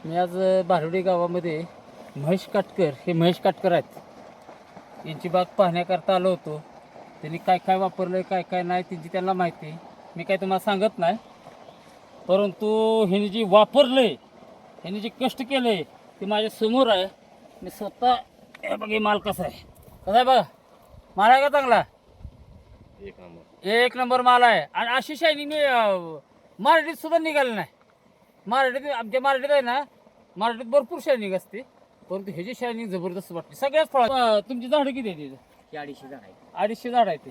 मी आज बारवडी गावामध्ये महेश काटकर हे महेश काटकर आहेत यांची बाग पाहण्याकरता आलो होतो. त्यांनी काय काय वापरलं काय काय नाही त्यांची त्यांना माहिती. मी काय तुम्हाला सांगत नाही, परंतु ह्यांनी जी वापरले ह्यांनी जे कष्ट केले ते माझ्या समोर आहे. मी स्वतः हे बघा माल कसा आहे बघा. माल आहे का चांगला? एक नंबर माल आहे. आणि अशी शायनिंग मी मराठीत सुद्धा निघालं नाही. मराठीत आमच्या मराठीत आहे ना, मराठीत भरपूर शायनिंग असते, परंतु ह्याची शायनिंग जबरदस्त वाटते. सगळ्याच फळा. तुमची झाडं किती आहे तिथं? 250 झाड आहे. 250 झाड आहे ते.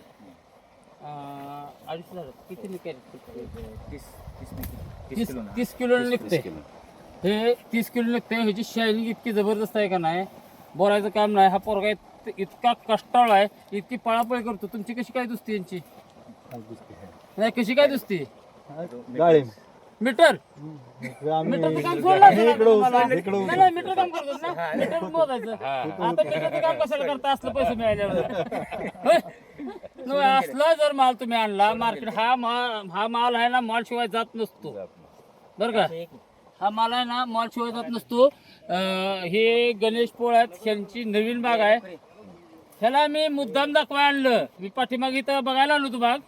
250 झाड किती निघाले? 30 किलो निघते. हे 30 किलो निघते. ह्याची शायनिंग इतकी जबरदस्त आहे का नाही, बोलायचं काम नाही. हा पोरगा इतका कष्टाळ आहे, इतकी पळापळ करतो. तुमची कशी काय दुसती यांची? नाही कशी काय दुसती? मीटर मीटरचं काम सोडलं असेल आता तुम्हाला. नाही, मीटर काम करतो ना, मीटर मोजायचं. आता मीटरचं काम कशाला करता? असलं पैसे मिळाल्यावर असला जर माल तुम्ही आणला मार्केट, हा माल आहे ना, माल शिवाय जात नसतो बरं का. हा माल आहे ना, माल शिवाय जात नसतो. हे गणेश पोळ्यात ह्यांची नवीन बाग आहे. ह्याला मी मुद्दाम दाखवायला आणलं. मी पाठीमागे इथं बघायला आलो तू बाग,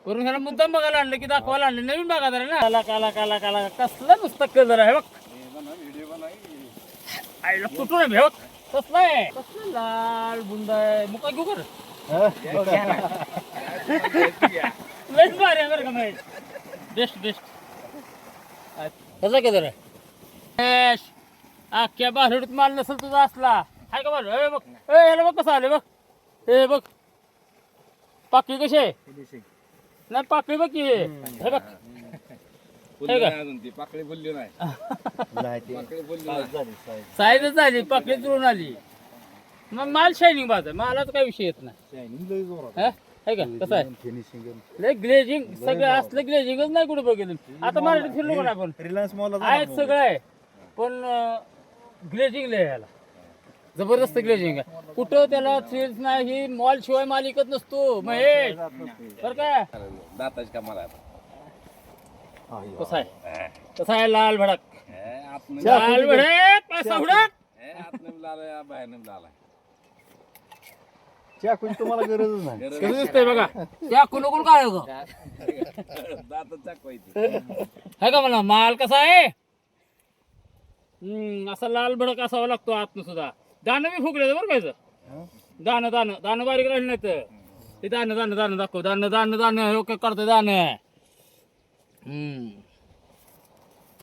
वरून ह्याला मुद्दाम बघायला आणलं की दाखवायला आणलं. नवीन बाग आहे ना. काला काला काला काला कसला नुसतं कलर आहे बघ. आईला कुठून आहे बघ, कसला आहे, कसला लाल बुंद आहे. मुका घेऊ कर लयच भारी आहे बरं का महेश. Best best. कसा कलर आहे महेश? अख्ख्या बारवडीत माल नसेल तुझा असला हाय का बरं? हे बघ, याला बघ कसं आले बघ. हे बघ पाकळी कशी आहे. नाही पाकळी बघ की, हे बघ. हे का पाकळी बोलली नाही. साईजच झाली, पाकळी जुळून आली. मग माल शायनिंग बाज आहे. मालाचा काही विषय येत नाही. आहे का कसं आहे? लय ग्लेजिंग सगळं असलं, ग्लेजिंगच नाही कुठे बघितलं. आता मराठीत फिरलो पण आपण, रिलायन्स मॉल आहेत सगळं आहे, पण ग्लेजिंग लय याला जबरदस्त ग्लेजिंग आहे. कुठं त्याला सेल्स नाही. ही मॉल शिवाय मालिकच नसतो महेश बरं का. दाताची कामाला कसा आहे, कसा आहे? लाल भडक, लाल भडक, पैसा हुडक. चाकूची तुम्हाला गरजच नाही. कसं दिसतंय बघा. त्या कुणकुण काय हो दात चाकवायची है का मला. माल कसा आहे? असा लाल भडक असावा लागतो आतनं सुद्धा. दाणं बी फुगले बरं कायचं. दाणं दाणं दाणं बारीक राहिलं नाही तर ते दाणं दाणं दाणं दाखव. दाणं दाणं दाणं ओके करतो दाणं.